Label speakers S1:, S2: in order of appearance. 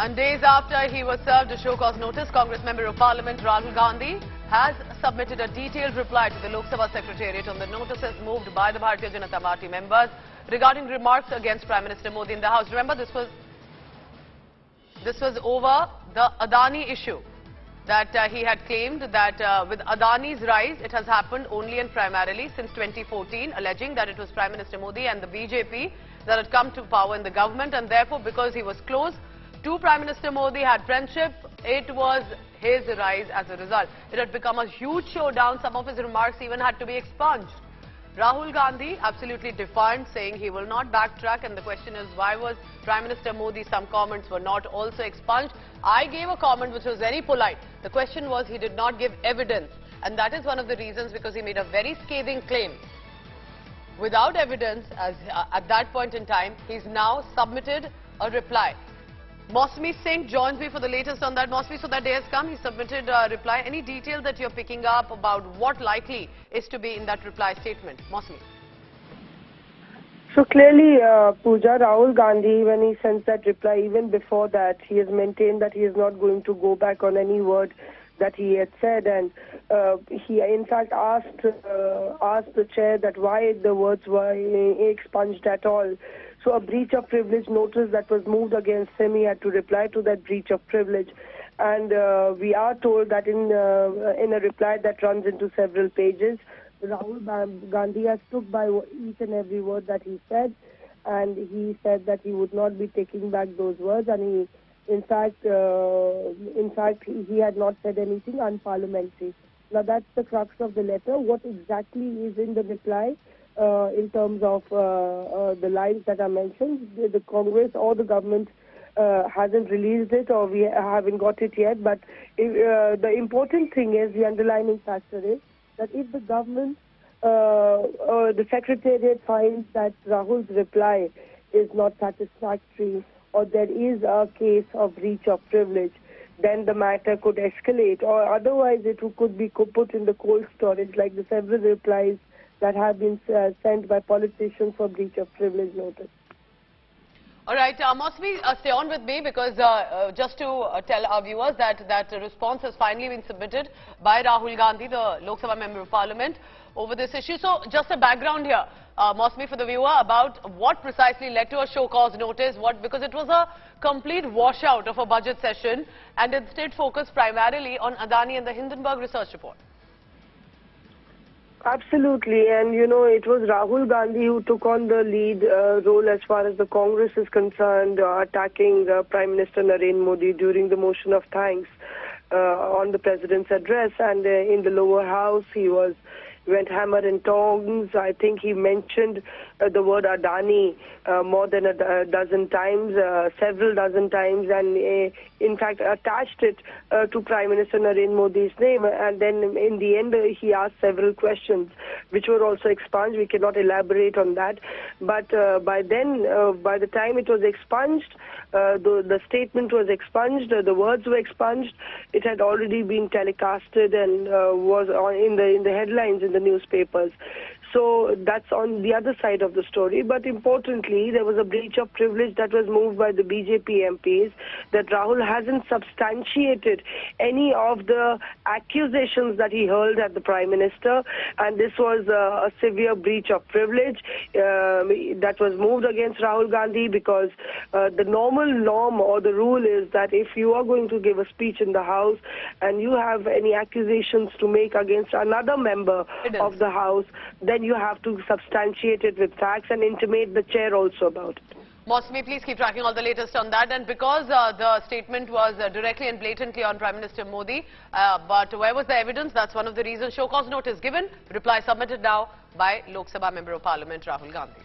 S1: And days after he was served a show-cause notice, Congress Member of Parliament Rahul Gandhi has submitted a detailed reply to the Lok Sabha Secretariat on the notices moved by the Bharatiya Janata Party members regarding remarks against Prime Minister Modi in the House. Remember, this was over the Adani issue, that he had claimed that with Adani's rise, it has happened only and primarily since 2014, alleging that it was Prime Minister Modi and the BJP that had come to power in the government, and therefore because he was close to Prime Minister Modi, had friendship, it was his rise as a result. It had become a huge showdown. Some of his remarks even had to be expunged. Rahul Gandhi absolutely defiant, saying he will not backtrack, and the question is, why was Prime Minister Modi, some comments were not also expunged? I gave a comment which was very polite. The question was, he did not give evidence, and that is one of the reasons, because he made a very scathing claim. Without evidence, at that point in time, he's now submitted a reply. Mosmi Singh joins me for the latest on that. Mosmi, so that day has come, he submitted a reply. Any detail that you're picking up about what likely is to be in that reply statement? Mosmi.
S2: So clearly, Pooja, Rahul Gandhi, when he sends that reply, even before that, he has maintained that he is not going to go back on any word that he had said, and he in fact asked the chair that why the words were expunged at all. So a breach of privilege notice that was moved against him, he had to reply to that breach of privilege. And we are told that in a reply that runs into several pages, Rahul Gandhi has took by each and every word that he said, and he said that he would not be taking back those words, and he, in fact, he had not said anything unparliamentary. Now that's the crux of the letter. What exactly is in the reply? In terms of the lines that are mentioned, the Congress or the government hasn't released it, or we haven't got it yet. But the important thing is, the underlining factor is that if the government or the Secretariat finds that Rahul's reply is not satisfactory, or there is a case of breach of privilege, then the matter could escalate, or otherwise it could be put in the cold storage, like the several replies that have been sent by politicians for breach of privilege notice.
S1: All right, Mosmi, stay on with me, because just to tell our viewers that the response has finally been submitted by Rahul Gandhi, the Lok Sabha Member of Parliament, over this issue. So just a background here, Mosmi, for the viewer, about what precisely led to a show-cause notice, because it was a complete washout of a budget session and instead focused primarily on Adani and the Hindenburg research report.
S2: Absolutely, and you know, it was Rahul Gandhi who took on the lead role as far as the Congress is concerned, attacking Prime Minister Narendra Modi during the motion of thanks on the President's address, and in the lower house he went hammer and tongs. I think he mentioned the word Adani more than a dozen times, several dozen times, and in fact attached it to Prime Minister Narendra Modi's name. And then in the end he asked several questions which were also expunged. We cannot elaborate on that, but by the time it was expunged, the statement was expunged, the words were expunged. It had already been telecasted and was in the headlines in the newspapers. So that's on the other side of the story. But importantly, there was a breach of privilege that was moved by the BJP MPs, that Rahul hasn't substantiated any of the accusations that he hurled at the Prime Minister, and this was a severe breach of privilege that was moved against Rahul Gandhi, because the norm or the rule is that if you are going to give a speech in the House and you have any accusations to make against another member of the House, then you have to substantiate it with facts and intimate the chair also about it.
S1: Mosmi, please keep tracking all the latest on that. And because the statement was directly and blatantly on Prime Minister Modi, but where was the evidence? That's one of the reasons. Show cause notice given, reply submitted now by Lok Sabha Member of Parliament Rahul Gandhi.